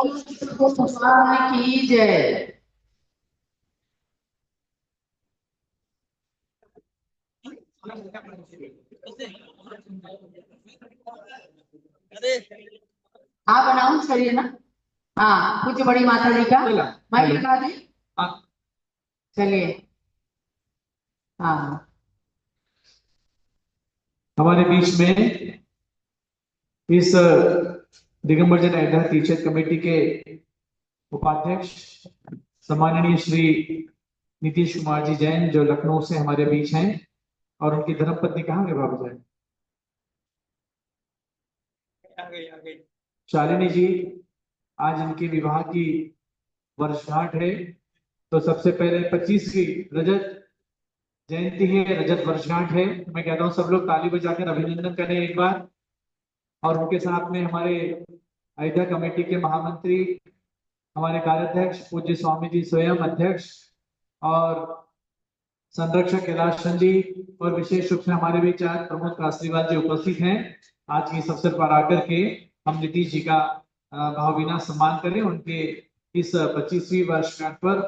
भगवान की जय। आप अनाउंस करिए ना। हाँ, कुछ बड़ी माता जी का माइक लगा दें। चलिए। हाँ, हमारे बीच में इस दिगंबर जन अयोध्या तीर्थ कमेटी के उपाध्यक्ष सम्माननीय श्री नीतीश कुमार जी जैन, जो लखनऊ से हमारे बीच हैं, और उनकी धर्मपत्नी कहाँ गए बाबू जैन? शालिनी जी, आज इनके विवाह की वर्षगांठ है। तो सबसे पहले 25वीं रजत जयंती है, रजत वर्षगांठ है। मैं कहता हूँ सब लोग ताली बजाकर अभिनंदन करें एक बार। और उनके साथ में हमारे अयोध्या कमेटी के महामंत्री, हमारे कार्याध्यक्ष पूज्य स्वामी जी स्वयं अध्यक्ष, और संरक्षक कैलाश चंद जी, और विशेष रूप से हमारे भी चार प्रमुख आशीर्वाद जी उपस्थित हैं। आज के इस अवसर पर आकर के हम नीतीश जी का भावभीना सम्मान करें, उनके इस 25वीं वर्षगांठ पर,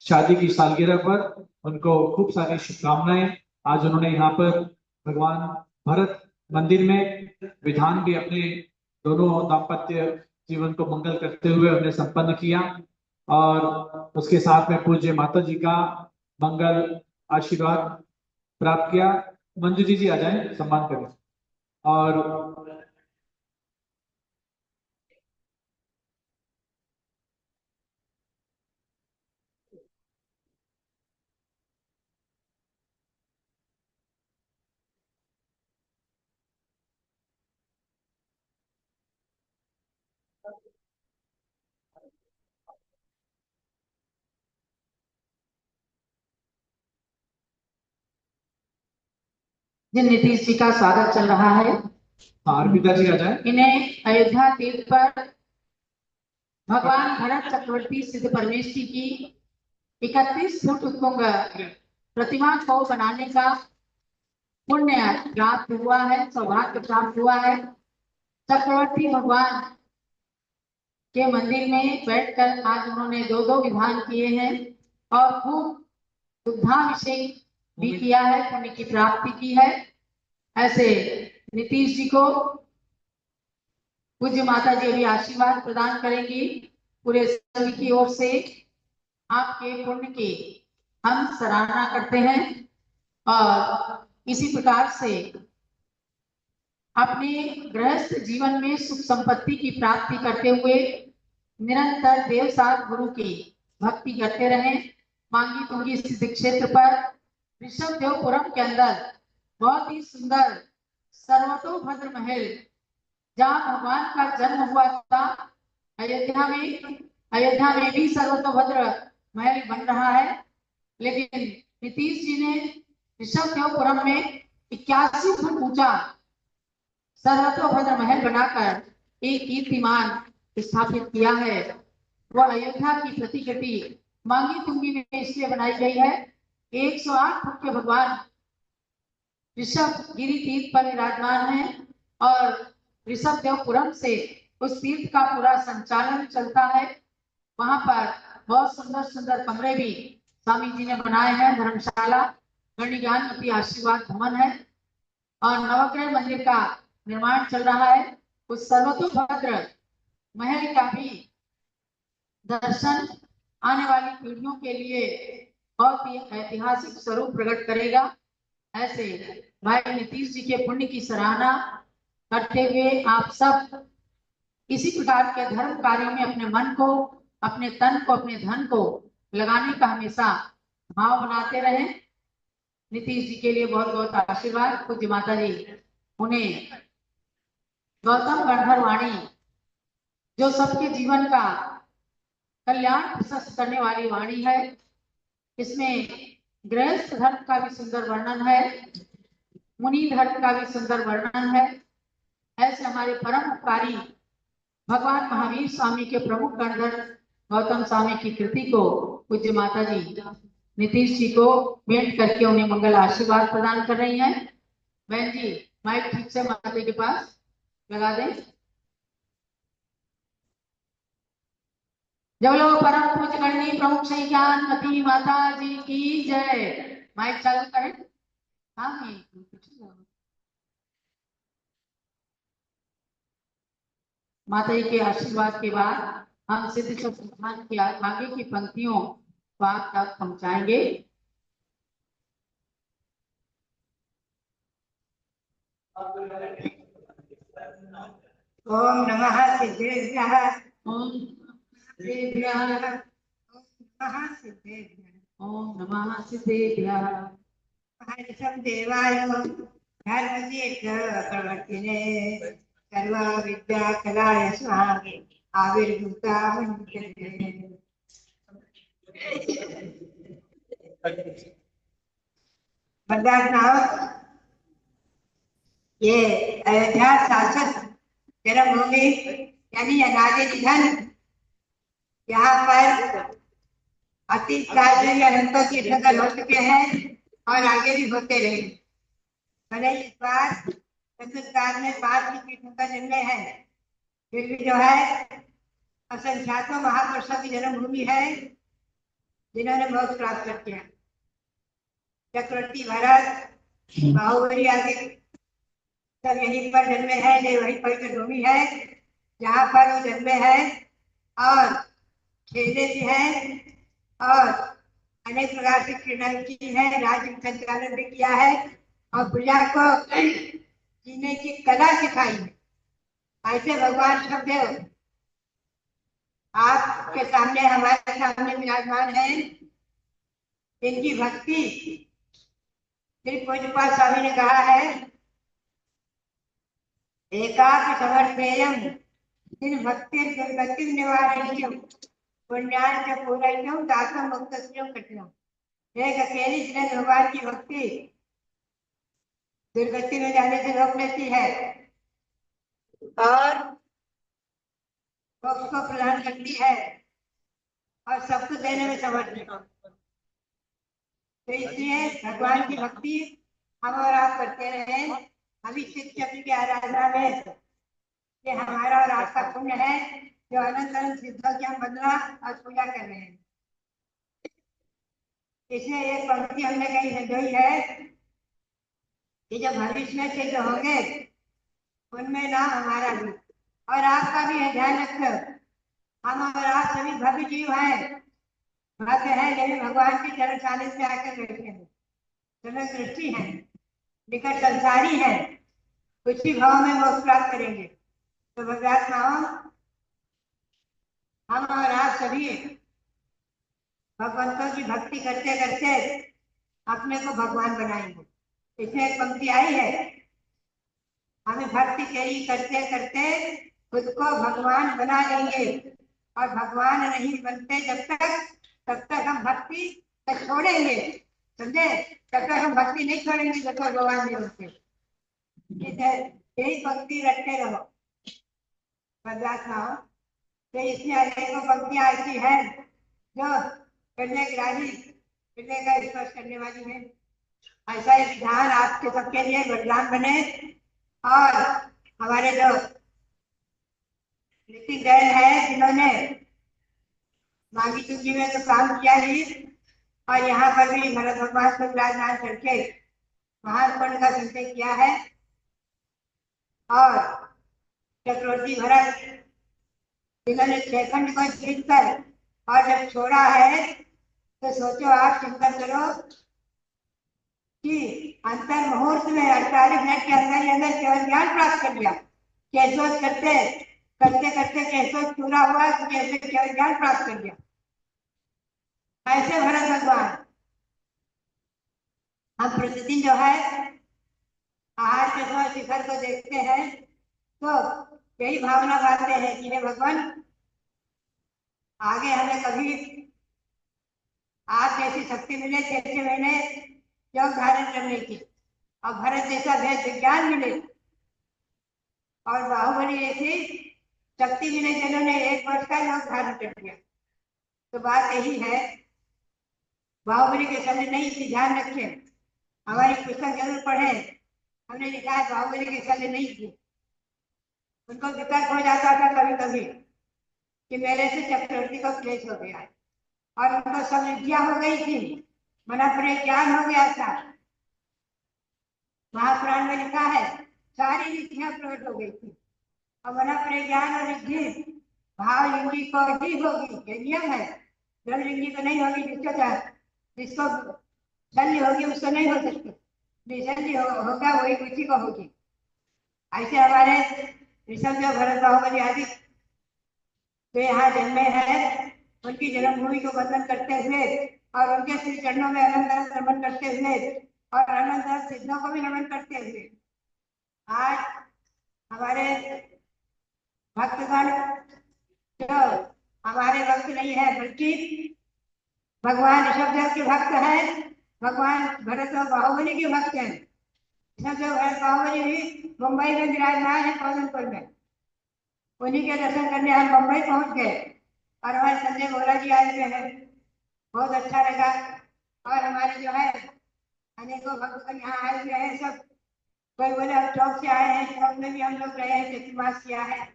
शादी की सालगिरह पर उनको खूब सारी शुभकामनाएं। आज उन्होंने यहाँ पर भगवान भरत मंदिर में विधान भी अपने दोनों दाम्पत्य जीवन को मंगल करते हुए उन्हें संपन्न किया, और उसके साथ में पूज्य माता जी का मंगल आशीर्वाद प्राप्त किया। मंजू जी आ जाएं, सम्मान करें। और जिन नीतीश जी का स्वागत चल रहा है, अर्पिता जी आ जाए। इन्हें अयोध्या तीर्थ पर भगवान भरत चक्रवर्ती सिद्ध परमेश्वरी की 31 फुट उत्तुंग प्रतिमा को बनाने का पुण्य प्राप्त हुआ है, सौभाग्य प्राप्त हुआ है। चक्रवर्ती भगवान के मंदिर में बैठकर आज उन्होंने दो दो विधान किए हैं और खूब दुग्धाभिषेक भी किया है, पुण्य की प्राप्ति की है। ऐसे नीतीश जी को पूज्य माता जी अभी आशीर्वाद प्रदान करेंगी। पूरे सभी की ओर से आपके पुण्य की हम सराहना करते हैं और इसी प्रकार से अपने गृहस्थ जीवन में सुख संपत्ति की प्राप्ति करते हुए निरंतर देव साथ गुरु की भक्ति करते रहें। मांगी तुंगी स्थित क्षेत्र पर ऋषभ देवपुरम के अंदर बहुत ही सुंदर सर्वतोभद्र महल, जहाँ भगवान का जन्म हुआ था, अयोध्या में भी सर्वतोभद्र महल बन रहा है। लेकिन नीतीश जी ने ऋषभ देवपुरम में 81 फुट ऊंचा सर्वतोभद्र महल बनाकर एक कीर्तिमान स्थापित किया है। वह अयोध्या की प्रतिकृति मांगी तुंगी में इसलिए बनाई गई है। 108 फुट के भगवान ऋषभ गिरी तीर्थ पर विराजमान है और ऋषभ देवपुरम से उस तीर्थ का पूरा संचालन चलता है। वहां पर बहुत सुंदर सुंदर कमरे भी स्वामी जी ने बनाए हैं। धर्मशाला, गणि ज्ञानमती आशीर्वाद भवन है और नवग्रह मंदिर का निर्माण चल रहा है। उस सर्वतोभद्र महल का भी दर्शन आने वाली पीढ़ियों के लिए बहुत ही ऐतिहासिक स्वरूप प्रकट करेगा। ऐसे भाई नीतीश जी के पुण्य की सराहना करते हुए आप सब इसी प्रकार के धर्म कार्यों में अपने मन को, अपने तन को, अपने धन को लगाने का हमेशा भाव बनाते रहे। नीतीश जी के लिए बहुत बहुत आशीर्वाद। पूज्य माता जी उन्हें गौतम गंधर्व वाणी, जो सबके जीवन का कल्याण प्रशस्त करने वाली वाणी है, इसमें गृहस्थ धर्म का भी सुंदर वर्णन है, मुनि धर्म का भी सुंदर वर्णन है। ऐसे हमारे परम उपकारी भगवान महावीर स्वामी के प्रमुख गणधर गौतम स्वामी की कृति को पूज्य माता जी नीतीश जी को भेंट करके उन्हें मंगल आशीर्वाद प्रदान कर रही हैं। बहन जी, माइक ठीक से माता के पास लगा दें। जब लोग परम पूज्य गणनी प्रमुख श्री ज्ञानमती माता जी की जय। माइक चालू करें। हाँ माता जी के आशीर्वाद के बाद हम सिद्ध संस्थान की आगे की पंक्तियों को आप तक पहुंचाएंगे। ओम नमः सिद्धेभ्यः ओम सिद्धेभ्यः नमः सिद्धेभ्यः ओम नमः सिद्धेभ्यः महर्षं देवाय धर्मजीत प्रवर्तिने सर्वा विद्या कलाय स्वाहा आविर्भूता वन्दते। बद्रीनाथ ये अयोध्या शासक जन्मभूमि यानी अनादि निधन, यहाँ पर अतीत काल में अनंतों की नकल हो चुके हैं और आगे भी होते रहेंगे। भले इस बार चतुर्काल में 5 की तीर्थंकर जन्मे हैं, फिर भी जो है असंख्यातों महापुरुषों की जन्मभूमि है जिन्होंने मोक्ष प्राप्त कर किया। चक्रवर्ती भरत, बाहुबली आदि सब यहीं पर जन्मे हैं। ये वही पवित्र भूमि है जहाँ पर वो जन्मे हैं और खेले भी हैं और अनेक प्रकार की क्रीड़ा की है, राज्य संचालन भी किया है और प्रजा को जीने की कला सिखाई है। ऐसे भगवान शब्देव आपके सामने, हमारे सामने विराजमान है। इनकी भक्ति श्री पूज्यपाद स्वामी ने कहा है, एकाक समर्थेयम जिन भक्ति दुर्गति निवारणीयम पुण्यार्थ पूरणीयम दासम मुक्तस्यम कठिनम। एक अकेली जिन्हें भगवान की भक्ति दुर्गति में जाने से रोक लेती है और मोक्ष को प्रदान करती है और सबको देने में समर्थ है। तो इसलिए भगवान की भक्ति हम और आप करते रहे। अभी शिव चक्र की आराधना में ये हमारा और आपका पुण्य है जो अनंत अनंत सिद्धों की हम बदला और पूजा कर रहे हैं। इसलिए एक पंक्ति हमने कहीं संजोई है कि जब भविष्य में सिद्ध होंगे उनमें नाम हमारा भी और आपका भी है। ध्यान रखो, हम और आप सभी भव्य जीव हैं, भव्य है, लेकिन भगवान की चरण सानिध्य में आकर बैठे हैं, समय दृष्टि है, निकट संसारी है, कुछ ही भाव में मोक्ष प्राप्त करेंगे। तो भगवात्माओं, हम और आप सभी भगवंतों की भक्ति करते करते अपने को भगवान बनाएंगे। इसमें एक पंक्ति आई है, हमें भक्ति कई करते करते खुद को भगवान बना लेंगे और भगवान नहीं बनते जब तक, तब तक हम भक्ति छोड़ेंगे। समझे? तब तक हम भक्ति नहीं छोड़ेंगे जब तक भगवान नहीं होते। यही भक्ति रखते रहो बदलाव। तो इसमें अनेकों पंक्तियां ऐसी है जो करने ग्राही करने का स्पर्श करने वाली है। ऐसा एक विधान आपके सबके लिए वरदान बने और हमारे जो ऋतिक जैन है जिन्होंने मांगी चुकी में तो काम किया ही और यहाँ पर भी भरत भगवान को विराजमान करके महान पुण्य का संचय किया है। और चक्रवर्ती भरत जिन्होंने छेखंड को जीत कर और जब छोड़ा है तो सोचो आप, चिंतन करो कि अंतर मुहूर्त में 48 मिनट के अंदर ही अंदर केवल ज्ञान प्राप्त कर लिया। कैसोच करते करते करते कैसोच पूरा हुआ तो कैसे केवल ज्ञान प्राप्त कर लिया। ऐसे भरत भगवान हम प्रतिदिन जो है आहार के समय शिखर को देखते हैं तो यही भावना बांधते हैं कि हे भगवान, आगे हमें कभी आप जैसी शक्ति मिले, जैसे मैंने योग धारण करने की, और भरत जैसा भेद विज्ञान मिले और बाहुबली ऐसी शक्ति मिले जिन्होंने 1 वर्ष का योग धारण कर दिया। तो बात यही है, बाहुबली के शल्य नहीं थी, ध्यान रखें। हमारी पुस्तक जरूर पढ़े, हमने लिखा है बाहुबली के शल्य नहीं थी। उनको विकल्प हो जाता था कभी कभी, कि मेरे से चक्रवर्ती को क्लेश हो गया और उनको सब रिद्धियां हो गई थी, मना ज्ञान हो गया था। महापुराण में लिखा है सारी रिद्धियां प्रकट हो गई थी और मना ज्ञान और रिद्धि भाव लिंगी को ही होगी, ये नियम है। जल लिंगी को नहीं होगी, जिसको शल्य होगी उसको नहीं हो सकती, निशल्य होगा वही उसी को होगी। ऐसे हमारे ऋषभ जो भरत बाहुबली आदि तो यहाँ जन्मे हैं, उनकी जन्मभूमि को वंदन करते हुए और उनके श्री चरणों में अनंत अनंत नमन करते हुए और अनंत अनंत सिद्धों को भी नमन करते हुए आज हमारे भक्तगण जो हमारे भक्त नहीं है बल्कि भगवान ऋषभदेव के भक्त हैं, भगवान भरत और बाहुबली के भक्त हैं। ऋषभदेव भरत बाहुबली भी मुंबई में विराजमान है पौधनपुर में, उन्हीं के दर्शन करने हम मुंबई पहुंच गए और हमारे संजय बोरा जी आए हुए हैं, बहुत अच्छा लगा। और हमारे जो है अनेकों भक्तगण यहाँ आए हुए हैं, सब कोई बोले हम चौक से आए हैं, चौक में भी हम लोग रहे हैं, चतुर्मास किया है।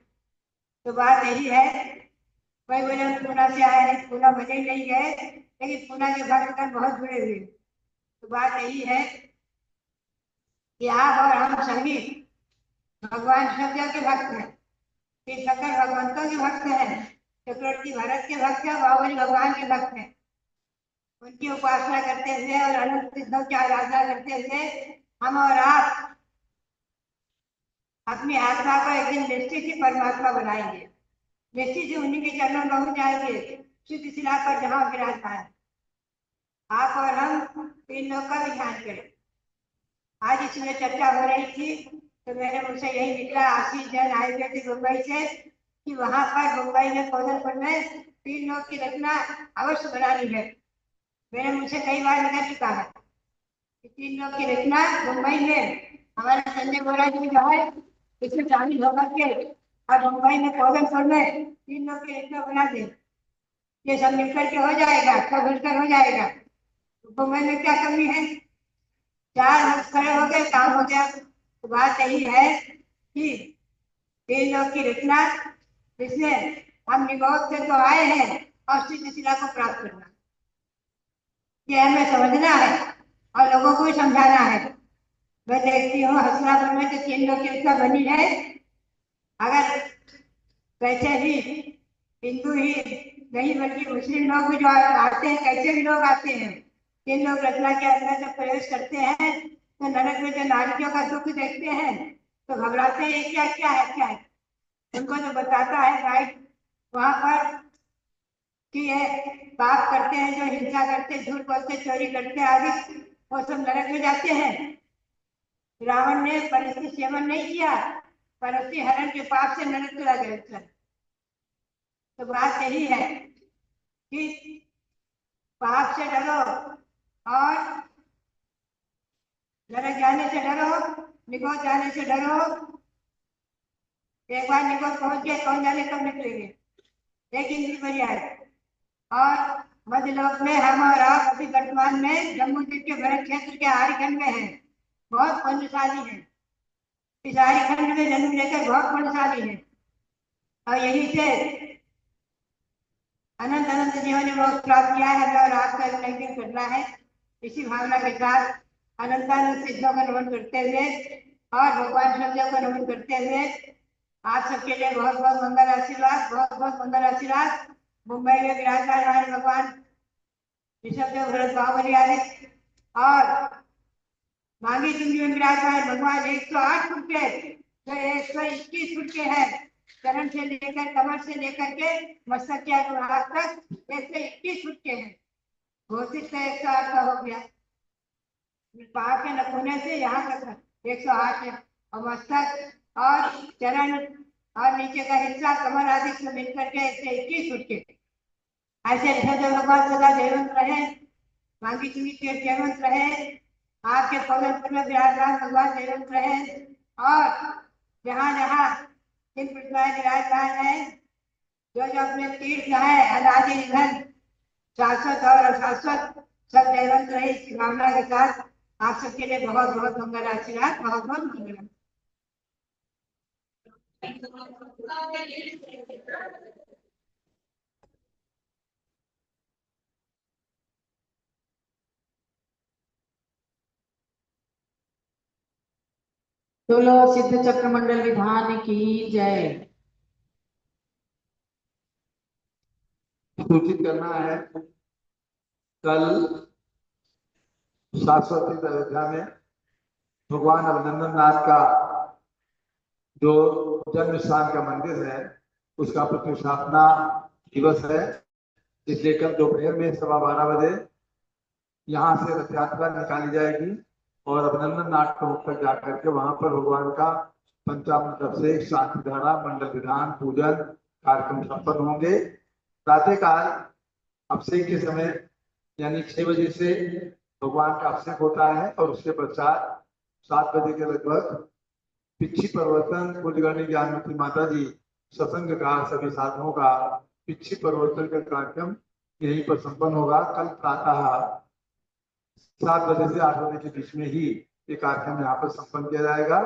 तो बात यही है, कोई बोले हम पूना से आए हैं, पूना भले ही नहीं गए लेकिन पूना के भक्तगण बहुत जुड़े हुए। तो बात यही है कि आप और हम सभी भगवान ऋषभदेव के भक्त हैं, सकल भगवंतों के भक्त हैं, चक्रवर्ती भरत के भक्त हैं, बाहुबली भगवान के भक्त हैं। उनकी उपासना करते हुए और अनंत सिद्धों की आराधना करते हुए हम और आप अपनी आत्मा को एक दिन निश्चित ही परमात्मा बनाएंगे, निश्चित ही उन्हीं के चरणों में पहुंच जाएंगे, शुद्ध शिला पर जहाँ विराजमान है। आप और हम तीन लोग का भी ध्यान करें। आज इसमें चर्चा हो रही थी तो मेरे मुझसे यही निकला, आशीष जैन आए हुए थे मुंबई से कि वहां पर मुंबई में पौधनपुर में 3 लोग की रचना अवश्य बनानी है। मेरे मुझसे कई बार निकल चुका है कि 3 लोग की रचना मुंबई में हमारे संजय बोरा जी जो है इसमें शामिल होकर के और मुंबई में पौधनपुर में 3 लोग की रचना बना दे, ये सब मिलकर के हो जाएगा, सब मिलकर हो जाएगा। मुंबई में क्या कमी है, 4 हाथ खड़े हो गए, काम हो गया। तो बात यही है कि 3 लोग की रचना जिसमें हम निगोद से तो आए हैं और सिद्ध शिला को प्राप्त करना, ये हमें समझना है और लोगों को भी समझाना है। मैं देखती हूँ हसनापुर में तो 3 लोग की रचना बनी है, अगर कैसे भी हिंदू ही नहीं बल्कि मुस्लिम लोग भी जो आते हैं, कैसे भी लोग आते हैं, 3 लोग रचना के अंदर जब प्रवेश करते हैं तो नरक में जो नारियों का दुख देखते हैं तो घबराते हैं, क्या क्या है क्या है। उनको जो बताता है गाइड वहां पर कि ये पाप करते हैं, जो हिंसा करते, झूठ बोलते, चोरी करते आदि, वो सब नरक में जाते हैं। रावण ने परस्त्री सेवन नहीं किया, परस्त्री हरण के पाप से नरक चला गया। तो बात यही है कि पाप से डरो और नरक जाने से डरो, निगोद जाने से डरो। एक बार निगोद पहुंच गए, कौन जाने कब निकलेंगे, एक इंद्री पर्याय। और मध्यलोक में हम और आप अभी वर्तमान में जम्मू के भरत क्षेत्र के आर्यखंड में हैं, बहुत पुण्यशाली है। इस आर्यखंड में जन्म लेकर बहुत पुण्यशाली है और यही से अनंत अनंत जीवन ने मोक्ष प्राप्त किया है और आपका उल्लेखन करना है। इसी भावना के साथ अनंतानंद सिद्धों का नमन करते हुए और भगवान शब्दों को नमन करते हुए आप सबके लिए बहुत बहुत मंगल आशीर्वाद, बहुत बहुत मंगल आशीर्वाद। मुंबई में विराजमान हमारे भगवान ऋषभदेव भरत बाहुबली आदि और मांगी चुंगी में विराजमान भगवान 108 फुट के, जो 121 फुट के हैं, चरण से लेकर कमर से लेकर के मस्तक के अनुभाग तक 121 फुट के हैं। घोषित तो 108 का हो गया, पाँव के नखूने से यहाँ तक 108 है और मस्तक और चरण और नीचे का हिस्सा कमर आदि से मिलकर के 121 फुट के। ऐसे ऋषभदेव भगवान सदा जयवंत रहे, मांगी चुंगी के जयवंत रहे, आपके पवित्र में विराजमान भगवान जयवंत रहे और जहाँ जहाँ इन प्रतिमाएं विराजमान है, जो जो अपने तीर्थ है अनादि निधन शाश्वत और अशाश्वत सब जयवंत रहे, इस भावना के साथ आप सबके लिए बहुत बहुत मंगल आशीर्वाद, बहुत बहुत मंगल। बोलो सिद्ध चक्र मंडल विधान की जय। सूचित करना है, कल शाश्वती अयोध्या में भगवान अभिनंदन नाथ का जो जन्म स्थान का मंदिर है उसका प्रतिष्ठापना दिवस है। इसलिए कल दोपहर में 12:15 यहाँ से रथ यात्रा निकाली जाएगी और अभिनंदन नाथ प्रमुख तक जाकर के वहां पर भगवान का पंचामृत से शांति धारा मंडल विधान पूजन कार्यक्रम संपन्न होंगे। प्रातःकाल अभिषेक के समय यानी 6 बजे से भगवान का अभिषेक होता है और उसके पश्चात 7 बजे के लगभग पिछी परिवर्तन पूजगणी ज्ञानमती माता जी सत्संग का सभी साधनों का पिछी परिवर्तन का कार्यक्रम यहीं पर संपन्न होगा। कल प्रातः 7 बजे से 8 बजे के बीच में ही ये कार्यक्रम यहाँ पर संपन्न किया जाएगा,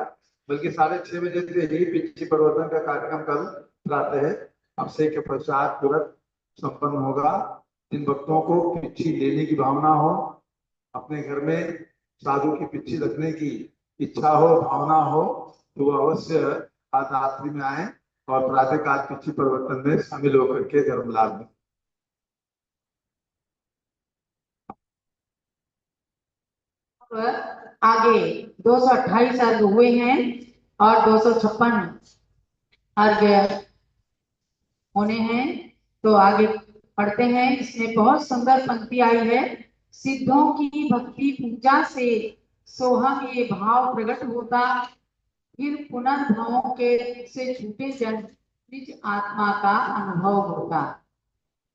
बल्कि 6:30 बजे से ही पिछी परिवर्तन का कार्यक्रम कल प्रातः अभिषेक के पश्चात तुरंत संपन्न होगा। जिन भक्तों को पिच्छी लेने की भावना हो, अपने घर में साधु की पिच्छी रखने की इच्छा हो भावना हो तो वो अवश्य आज रात्रि में आए और प्रातःकाल पिच्छी परिवर्तन में शामिल होकर के धर्म लाभ लें। आगे 228 अर्घ हुए हैं और 256 अर्घ होने हैं। तो आगे पढ़ते हैं। इसमें बहुत सुंदर पंक्ति आई है। सिद्धों की भक्ति पूजा से सोहम ये भाव प्रकट होता, फिर पुनर्भवों के से छूटे जन निज आत्मा का अनुभव होता।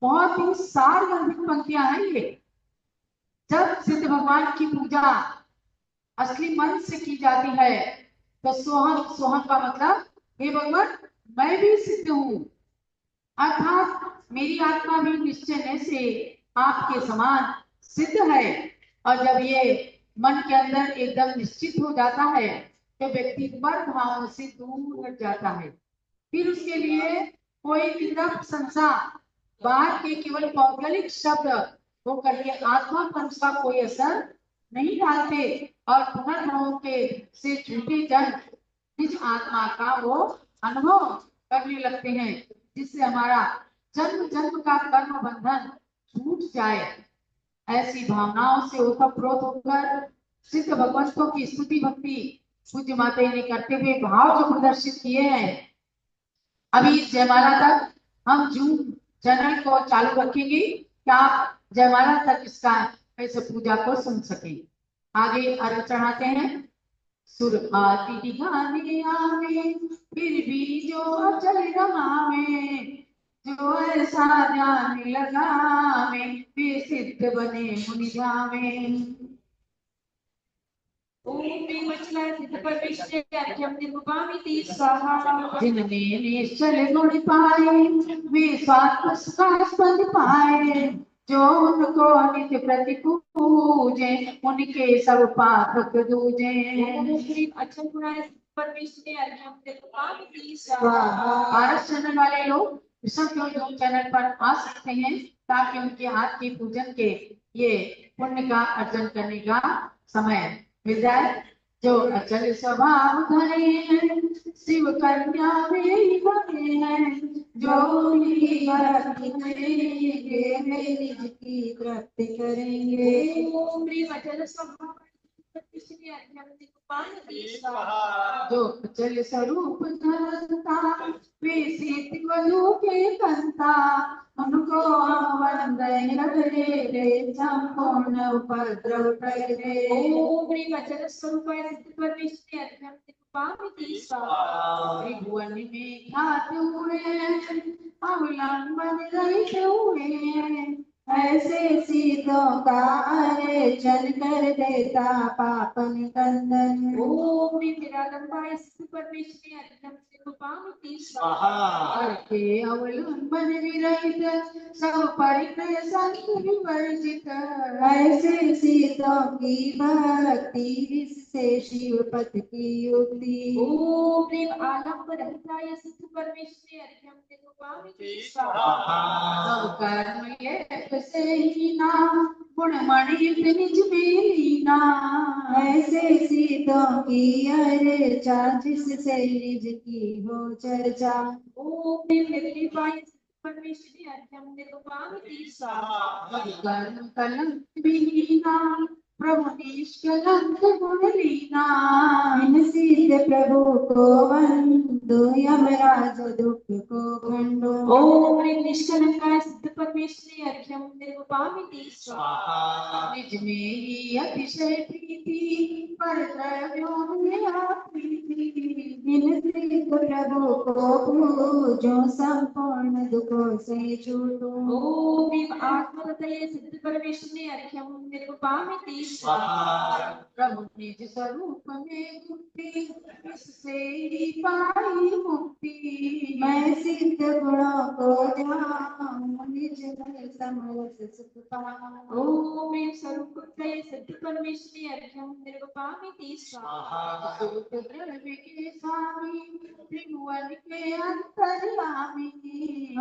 बहुत ही सारगर्भिक पंक्तियां हैं ये। जब सिद्ध भगवान की पूजा असली मन से की जाती है तो सोहम, सोहम का मतलब हे भगवान मैं भी सिद्ध हूँ, अर्थात मेरी आत्मा भी निश्चय से आपके समान सिद्ध है। और जब ये मन के अंदर एकदम निश्चित हो जाता है तो व्यक्ति पर भाव से दूर हट जाता है। फिर उसके लिए कोई निंदक संसार बाहर के केवल भौगोलिक शब्द होकर के आत्मा पंच का कोई असर नहीं डालते और पुनर्भवों के से छूटे जन निज आत्मा का वो अनुभव करने लगते हैं, जिससे हमारा जन्म जन्म का कर्म बंधन छूट जाए। ऐसी भावनाओं से ओतप्रोत होकर सिद्ध भगवंतों की स्तुति भक्ति पूज्य माता ने करते हुए भाव जो प्रदर्शित किए हैं। अभी जयमाला तक हम जूम चैनल को चालू रखेंगे कि आप जयमाला तक इसका ऐसे पूजा को सुन सके। आगे अर्घ चढ़ाते हैं। सुर आती दिखाने आवे फिर भी जो चल रहा में, जो ऐसा ध्यान लगावे वे सिद्ध बने मुनि जावे। जिनने निश्चल गुण पाए वे स्वात्मस्पंद पाए, जो उनको नित्य प्रतिपूजे उनके सब पाप दूजे। भारत चैनल वाले लोग विश्व चैनल पर आ सकते हैं ताकि उनके हाथ की पूजन के ये पुण्य का अर्जन करने का समय मिल जाए। जो अचल स्वभाव धरे हैं शिव कन्या में बने हैं, जो निज की प्राप्ति करेंगे। जो अचल स्वरूप धरता वे सीत वधु के कंता, उनको वंदन रे संपूर्ण उपद्रव करे। त्रिभुवन में ख्यात हुए अवलंबन रहित हुए, ऐसे सीतों का अर्चन कर देता पाप निकंदन। के अवलंबन विरहित सब परिणय संत विवर्जित, ऐसे सीतों की भक्ति इससे शिव पथ की युक्ति। सब कर्म ये से ही नाम गुणमणि युक्त निज में लीना। ऐसे सीतों की अर्चा जिससे निज की हो चर्चा। ओम निर्लिपाय परमेश्वरी अर्घ्यम निर्वपामिति स्वाहा। कर्म कलंक विहीना प्रभु निष्कलंक गुण लीना। इन सीत प्रभु को वंदो यमराज दुख को खंडो। ओम निष्कलंकाय सिद्ध परमेश्वरी अर्घ्यम निर्वपामिति स्वाहा। निज में ही अतिशय प्रीति पर द्रव्यों में अप्रीति। इन सीत प्रभु को पूजो संपूर्ण दुखों से छूटो। ओम आत्मतये सिद्ध परमेश्वरी अर्घ्यम निर्वपामिति स्वाहा। प्रभु निज स्वरूप में मुक्ति इससे ही पाई मुक्ति। मैं सिद्ध गुणों को जाऊं निज में समरस सुख पाऊं। ओम स्वरूपतये सिद्ध परमेश्वरी अर्घ्यम निर्वपामिति स्वाहा। सुख द्रव्य के स्वामी त्रिभुवन के अंतर्यामी।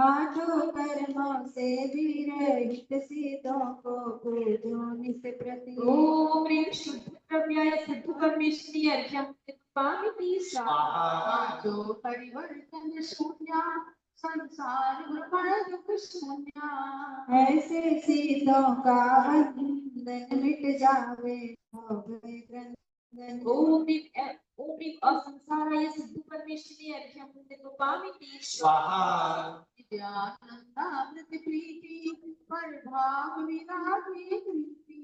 आठों कर्मों से भी रहित सीतों को पूजो निस प्रति। ओम शुद्ध द्रव्याय सिद्ध परमेश्वरी अर्घ्यम निर्वपामिति स्वाहा। जो परिवर्तन शून्य संसार भ्रमण दुख शून्य। ऐसे सीतों का बंधन मिट जावे हो गए क्रंदन। ओम असंसाराय सिद्ध परमेश्वरी अर्घ्यम निर्वपामिति स्वाहा। नित्यानंदामृत प्रीति पर भाव विरागी प्रीति।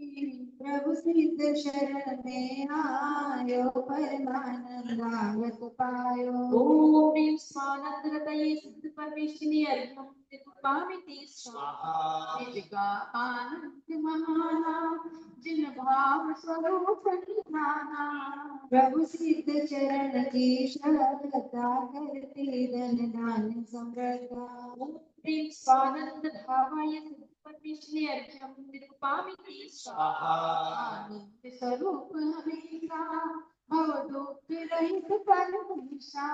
प्रभु सिद्ध शरण में आयो परमानंदामृत पायो। ओम स्वानंदरतये सिद्ध परमेश्वरी अर्घ्यम निर्वपामिति स्वाहा। निज का आनंद महाना जिन भाव स्वरूप निधाना। प्रभु सिद्ध चरण की श्रद्धा करती धन दान समृद्धा। ओम स्वानंद भावाय सिद्ध परमेश्वरी अर्घ्यम निर्वपामिति स्वाहा। आनंद स्वरूप हमेशा भव दुख रहित परमेशा।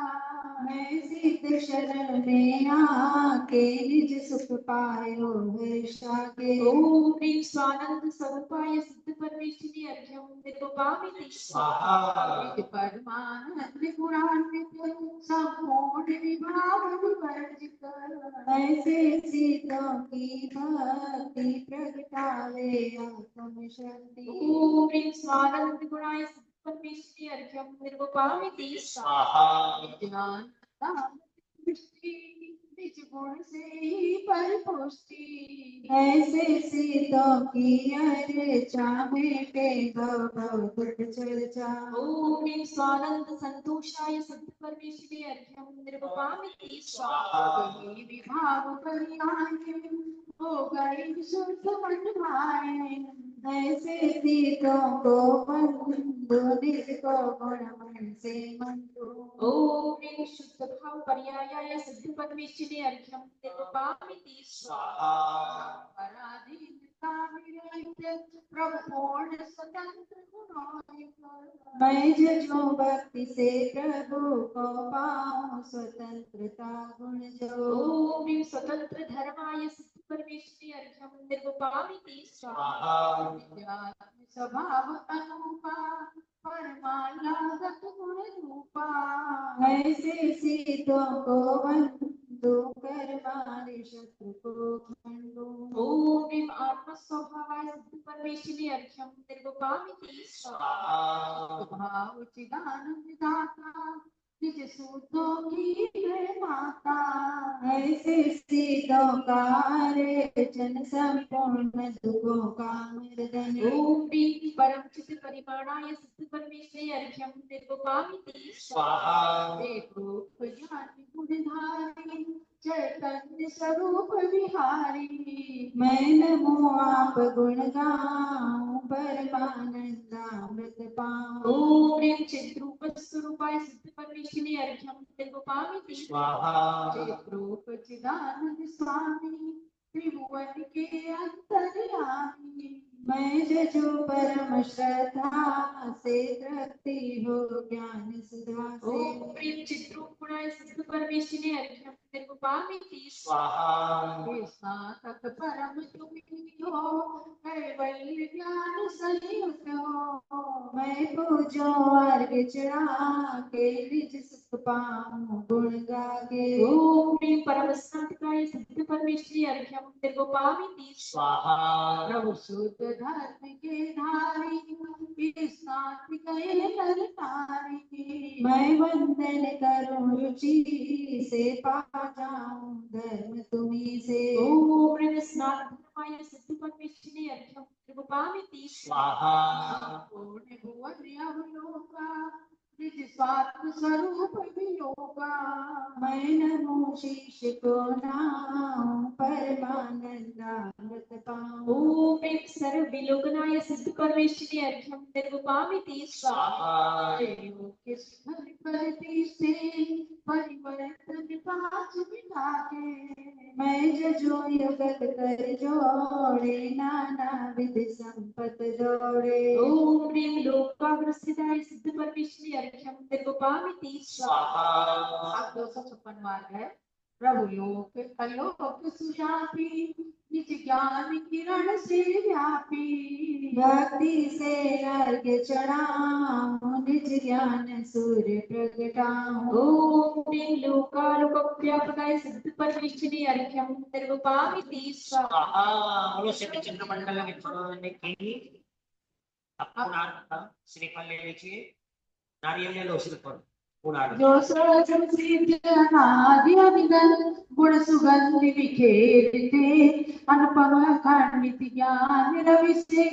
मैं सिद्ध शरण में आके निज सुख पायो हर्षा के। ओम स्वानंद स्वरूपाय सिद्ध परमेश्वरी अर्घ्यम निर्वपामिति स्वाहा। निज परमानंद गुणान्वित संपूर्ण विभाव विवर्जित। ऐसे सीतों की भक्ति प्रगटावे आत्म शक्ति। ओम स्वानंद गुणाय सिद्ध परमेश्वरी अर्घ्यम निर्वपामिति स्वाहा। ज्ञान दान दृष्टि निज गुण से ही परिपुष्टि। ऐसे सीतों की अर्चा में पे भव भव दुख चर्चा। ओम स्वानंद संतोषाय सिद्ध परमेश्वरी अर्घ्यम निर्वपामिति स्वाहा। कभी विभाव परिहाय हो गए शुद्ध मन भाए। ऐसे सीतों को बंधु निज को गुण मन से मंदो। ओम शुद्ध भाव पर्यायाय सिद्ध परमेश्वरी अर्घ्यम निर्वपामिति स्वाहा। पराधीनता विरहित प्रभु पूर्ण स्वतंत्र गुणोदित। मैं जो भक्ति से प्रभु को पाऊं स्वतंत्रता गुण जो। ओम स्वतंत्र धर्माय सिद्ध परमेश्वरी अर्घ्यम निर्वपामिति स्वाहा। नित्यात्म स्वभाव अनुपा परमालागत गुण रूपा। ऐसे सीतों को बंधु कर मारे शत्रु को खंडो। ओम आत्म स्वभावाय सिद्ध परमेश्वरी अर्घ्यम निर्वपामिति स्वाहा। भाव चिदानंद दाता निज सूतों की माता। ऐसे सीतों का रेचन संपूर्ण दुखों का मर्दन। ओम परम चित परिमाणाय सिद्ध परमेश्वरी अर्घ्यम निर्वपामिति स्वाहा। एक रूप ज्ञानी गुणधारी चैतन्य स्वरूप विहारी। मैं नमो आप गुण गाऊं परमानंदामृत पाऊं। ओम चिद्रूप स्वरूपाय सिद्ध परमेश्वरी अर्घ्यम निर्वपामिति स्वाहा। एक रूप चिदानंद स्वामी त्रिभुवन के अंतर्यामी। मैं जो परम श्रद्धा से तृप्ति हो ज्ञान सुधा से। ओम चिद्रूप गुणाय सिद्ध परमेश्वरी अर्घ्यम निर्वपामिति स्वाहा। सातक परम तुम्ही हो है कैवल्य ज्ञान संयुक्त हो। मैं पूजो अर्घ चढ़ा के निज सुख पाऊं गुण गाके। ओम ह्रीं परम शांतिकाय सिद्ध परमेश्वरी अर्घ्यम निर्वपामिति स्वाहा प्रभु शुद्ध धर्म के धारी शांतिकाय नर नारी। मैं वंदन करूं रुचि से पा जाऊं धर्म तुम्ही से। ओम ह्रीं स्नान धर्माय सिद्ध परमेश्वरी अर्घ्यम निर्वपामिति स्वाहा पूर्ण भुवन अवलोका निज स्वात्म स्वरूप विलोका। मैं नमो शीश को नाऊं परमानंदामृत पाऊं। ओम ह्रीं सर्व विलोकनाय सिद्ध परमेश्वरी अर्घ्यम निर्वपामिति स्वाहा परिवर्तन पांच मिला के। मैं जजो युगत कर जोड़े नाना विध संपत जोड़े। ओम ह्रीं लोकाग्रसिताय सिद्ध परमेश्वरी अर्घ्यम निर्वपामिति स्वाहा आप 256 मार्ग है। प्रभु लोक अलोक सुजापी निज ज्ञान किरण से व्यापी। भक्ति से अर्घ्य चढ़ाऊं निज ज्ञान सूर्य प्रगटाऊं। ओम ह्रीं लोकालोकव्यापकाय सिद्ध परमेश्वरी अर्घ्यम निर्वपामिति स्वाहा बोलो श्री चंद्रमंडल विद्वान की अपना श्रीफल ले लीजिए नारियल ले लो श्रीफल जो सहजम सिद्ध अनादि अनिगन गुण सुगंधि विखेरते। अनुपम खंडित ज्ञान रवि से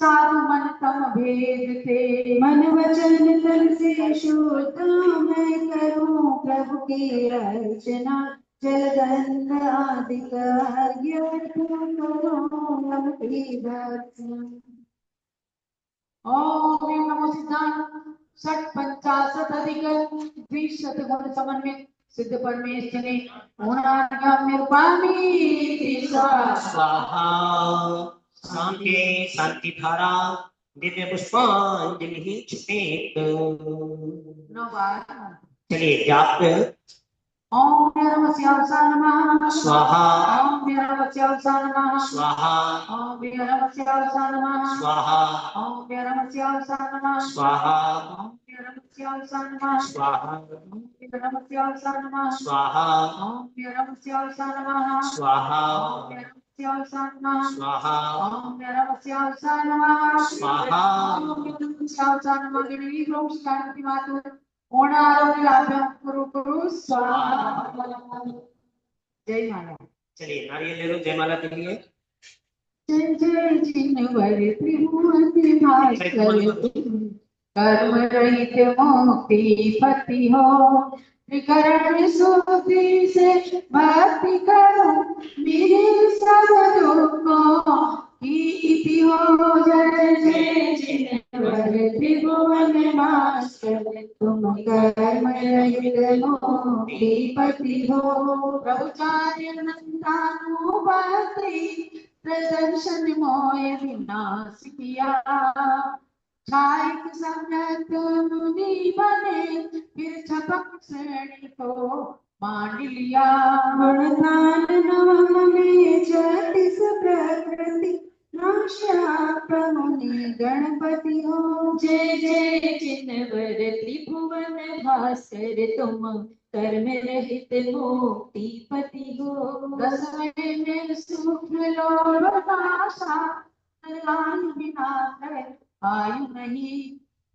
साधु मन तम भेदते। मन वचन तन से शुद्ध मैं करूं प्रभु की अर्चना। जलगंध आदि कार्य करूं अपनी भक्ति। ओम ह्रीं नमो सिद्धांत षट पंचाशत अधिक द्विशत गुण समन्वित सिद्ध परमेश्वरी गुणार्घ्यम निर्वपामिति स्वाहा शांति शांति धारा दिव्य पुष्पांजलि छिपेत। नौ बार। चलिए जाप ओम नमः नमः स्वाहा ओम नमः नमः स्वाहा ओम नमः नमः स्वाहा ओम नमः नमः स्वाहा ओम नमः नमः स्वाहा ओम नमः नमः स्वाहा ओम नमः नमः स्वाहा ओम नमः नमः स्वाहा ओम नमः नमः स्वाहा ओम नमः नमः गिरी ग्रोम शांति मातु ओणारोग्य लाभ्यम कुरु कुरु स्वाहा। जय माला। चलिए नारियल ले लो जयमाला के लिए। जय जय जिनवर त्रिभुवन भास्कर कर्म रहित मुक्ति पति हो। त्रिकरण शुद्धि से भक्ति करो मेरे सब दुखों की इति हो। जय जय जिनवर त्रिभुवन भास्कर तुम कर्म रहित मुक्ति पति हो। प्रभुचार्य नंदानुपति प्रदर्शन मोय विनाश किया। छायक सम्यक मुनि बने फिर छपक श्रेणी को मान लिया। गुणगान नाम में जटिस प्रकृति नाशाप मुनि गणपति हो। जय जय जिनवर त्रिभुवन भास्कर तुम कर्म रहित मुक्ति पति हो। दसवें में सुख लोभ नाशा निर्वाण बिना आयु नहीं।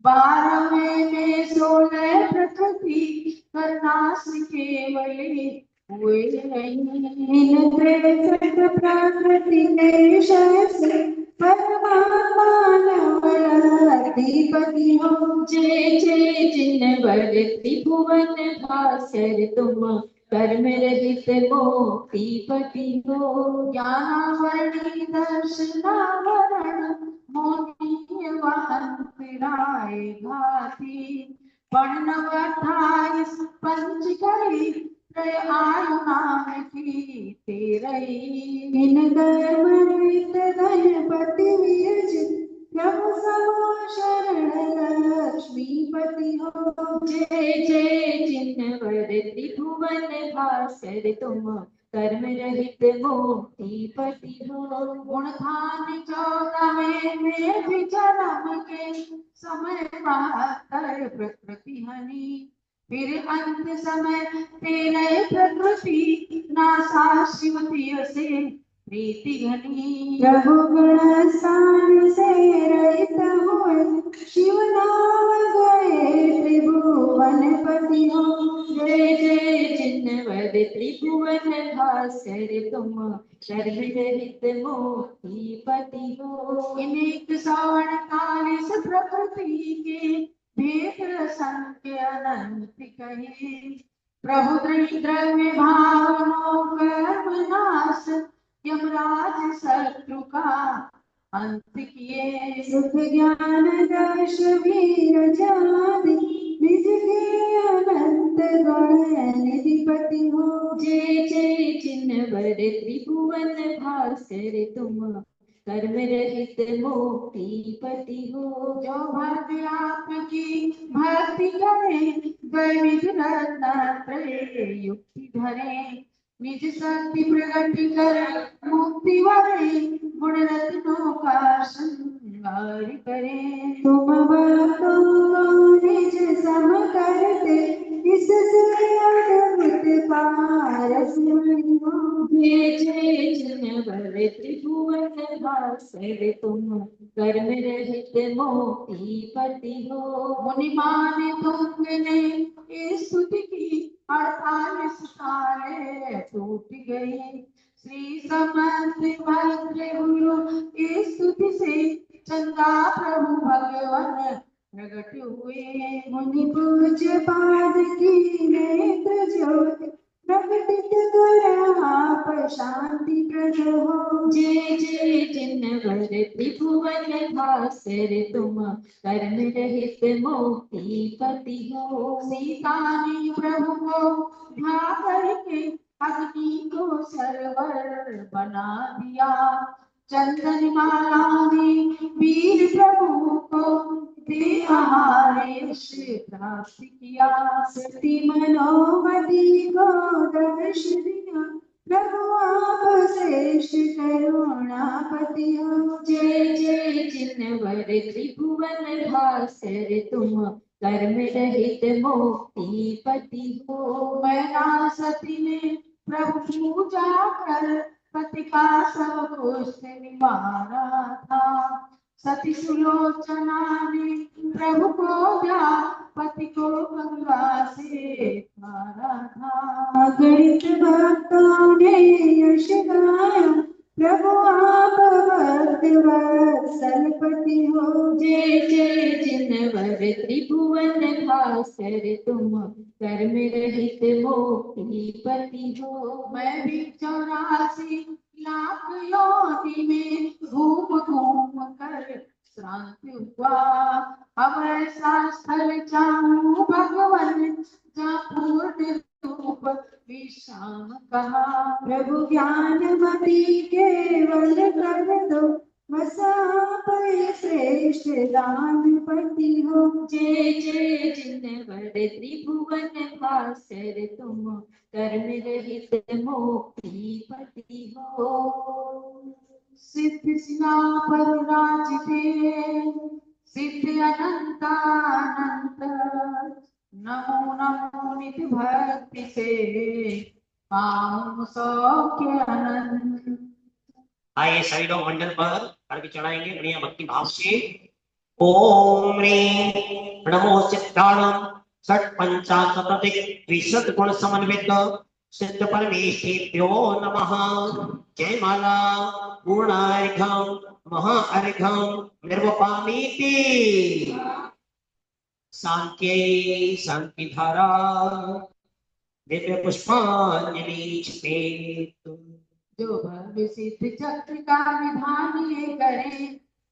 12वें में 16 प्रकृति करनाश केवल हुए नहीं। इन त्रिसठ प्रकृति देश से परमात्मा अधिपति हो। जय जय जिनवर त्रिभुवन भास्कर तुम कर्म रहित मुक्ति पति हो। ज्ञानावरणी दर्शनावरण मोहि वहंत राय भाति। वर्णव 28 पंच करी त्रय आयु नाम की तेरही। इन धर्मनित गणपति विरजित प्रभु समा शरण लक्ष्मीपति हो। जय जय जिनवर त्रिभुवन भास्कर तुम कर्म रहित मुक्ति पति हो। गुण खान 14वें में विचरम के समय मातर प्रकृति हनी, फिर अंत समय तेरे प्रकृति नासा शिवतीय से प्रीति घनी। प्रभु गुण स्थान से रहित हुए शिव नाम गए त्रिभुवन पति हो। जय जय जिनवर त्रिभुवन भास्कर तुम कर्म रहित मुक्ति पति हो। इनेक 148 प्रकृति के भेद संख्य अनंत कहे, प्रभु द्रव्य भावनो कर्म नाश यमराज शत्रु का अंत किए। सुख ज्ञान दर्श वीर जाति निज के अनंत गुण निधिपति हो। जय जय जिनवर त्रिभुवन भास्कर तुम कर्म रहित मुक्ति पति हो। जो भक्त आपकी भक्ति करे दैविक रत्न युक्ति धरे, निज शक्ति प्रकट कर मुक्ति वरे गुण रत्नों का श्रृंगार करे। तुम भक्तों को निज सम करते इससे अद्भुत पारस मणि हो। जय जय जिनवर त्रिभुवन भास्कर तुम कर्म रहित मुक्ति पति हो। मुनि माने तुमने स्तुति की 48 सालें टूट गई, श्री समर्थ भद्र गुरु की स्तुति से चंदा प्रभु भगवान प्रकट हुए। मुनि पूज्य पाद की नेत्र ज्योति प्रकटित कर आप शांति प्रद हो। जय जय जिनवर त्रिभुवन भास्कर तुम कर्म रहित मुक्ति पति हो। सीता ने प्रभु को ध्या करके अग्नि को सरवर बना दिया, चंदन माला ने वीर प्रभु को दे आहारेश प्राप्त किया। सती मनोमति को दर्श दिया प्रभु आप श्रेष्ठ करुणापति हो। जय जय जिनवर त्रिभुवन भास्कर तुम कर्म रहित मुक्ति पति हो। मैना सती ने प्रभु पूजा कर पति का सब कुछ निवारा था, सती सुलोचना ने प्रभु को दिया पति को गंगा से मारा था। अगणित भक्तों ने यश गाया प्रभु आप भक्त वत्सल पति हो। जय जय जिनवर त्रिभुवन भास्कर तुम कर्म रहित मुक्ति पति हो। मैं भी 84 लाख योनि में घूम घूम कर श्रांत हुआ, अब ऐसा स्थल चाहूं भगवन जहाँ पूर्ण रूप विश्राम कहा। प्रभु ज्ञानमति केवल कर दो बसा पर श्रेष्ठ दानपति हो। जय जय जिनवर त्रिभुवन भास्कर तुम कर्म रहित मुक्ति पति हो। सिद्ध सिनापर राजते सिद्ध अनंतानंत, नमो नमो नित भक्ति से पाऊं सौख्य अनंत। आइए सभी लोग मंडल पर अर्घ्य चढ़ाएंगे बढ़िया भक्ति भाव से। ओम ह्रीं नमो सिद्धाणम षट पंचाशत द्विशत गुण समन्वित सिद्ध परमेश्वरेभ्यो नमः। जय माला पूर्णार्घ्यं महार्घ्यं निर्वपामीति शांत्यै शांति धारा दिव्य पुष्पांजलि छपेत। जो भव्य सिद्ध चक्र का विधान ये करे,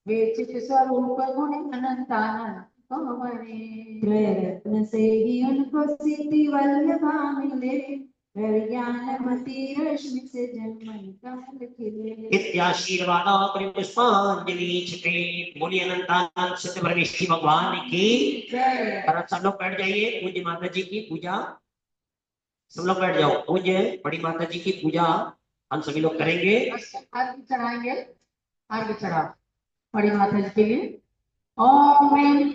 वे चित स्वरूप गुण अनंतानंत को बने। प्रयत्न से ही उनको सिद्धि वल्लभा मिले, ज्ञानमती रश्मि से जन्मन कमल खिले। इत्याशीर्वाद पुष्पांजलि छपेत। बोलिए अनंतानंद सिद्ध परमेश्वर भगवान की। और सब लोग बैठ जाइए, पूज्य माता जी की पूजा सब लोग बैठ जाओ। पूज्य बड़ी माता जी की पूजा हम सभी लोग करेंगे। अर्घ्य चढ़ाएंगे, अर्घ्य चढ़ाओ बड़ी माता जी के लिए। ओम ह्रीं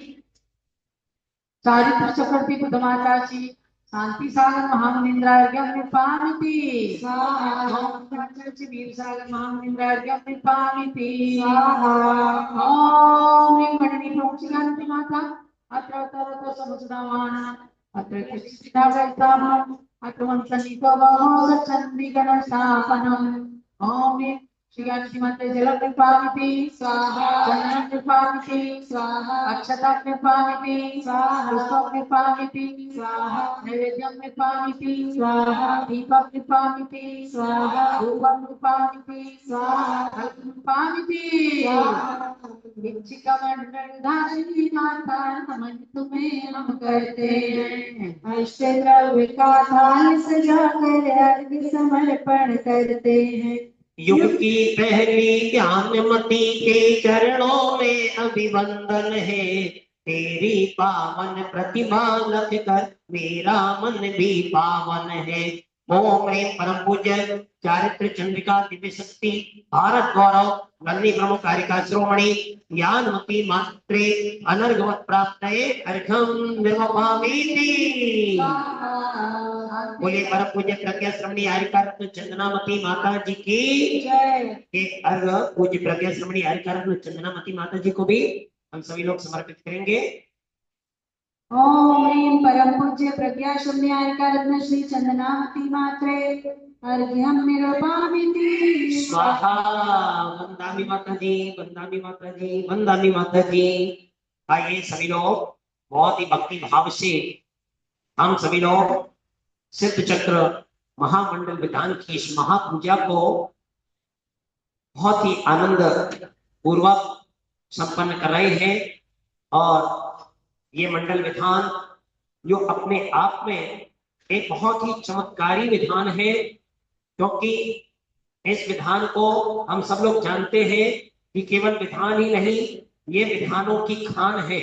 चारित्र चक्रवर्ती बुद्धमाता जी शांति सागर महामुनिंद्रार्घ्यं निर्पामिति स्वाहा। ओम पंचरचि वीर सागर महामुनिंद्रार्घ्यं निर्पामिति स्वाहा। ओम ह्रीं मणिनी प्रोक्षिकांति माता अत्र अत्र समुचदावाना अत्र कृष्णितावैतामं अत्र वंशनितो बहु सचन्दी गणस्थापनम्। ओम ह्रीं श्रीगायत्री माते जलं निर्पामिति स्वाहा। चंदनं निर्पामिति स्वाहा। अक्षतं निर्पामिति स्वाहा। पुष्पं निर्पामिति स्वाहा। नैवेद्यं निर्पामिति स्वाहा। दीपं निर्पामिति स्वाहा। धूपं निर्पामिति स्वाहा। अर्घ्यं निर्पामिति स्वाहा। भिक्षुकमंडलधारिणी माता नमन तुम्हें हम करते हैं। अष्टद्रव्य का थाल सजाकर अर्घ्य समर्पण करते हैं। युग की पहली ज्ञानमती के चरणों में अभिवंदन है। तेरी पावन प्रतिभा लख कर मेरा मन भी पावन है। ओम ह्रीं परम पूज्य चारित्र चंद्रिका दिव्य शक्ति भारत गौरव नन्दी प्रमुख कारिका श्रोमणी ज्ञानमती मात्रे अनर्घवत प्राप्तये अर्घ्यं निर्वपामीति। बोले परम पूज्य प्रज्ञा श्रमणी हरिका रत्न चंदनामती माता जी की जय। अर्घ पूज्य प्रज्ञा श्रमणी हरिका रत्न चंदनामती माता जी को भी हम सभी लोग समर्पित करेंगे। ओम ह्रीं परम पूज्य प्रज्ञा श्रमणी हरिका रत्न श्री चंदनामती मात्रे अर्घ्यं निर्वपामीति स्वाहा। वंदामि माता जी, वंदामि माता जी, वंदामि माता जी। आइए सभी लोग बहुत ही भक्ति भाव से हम सभी लोग सिद्ध चक्र महामंडल विधान की इस महापूजा को बहुत ही आनंद पूर्वक संपन्न कर रहे हैं। और ये मंडल विधान जो अपने आप में एक बहुत ही चमत्कारी विधान है, क्योंकि इस विधान को हम सब लोग जानते हैं कि केवल विधान ही नहीं, ये विधानों की खान है।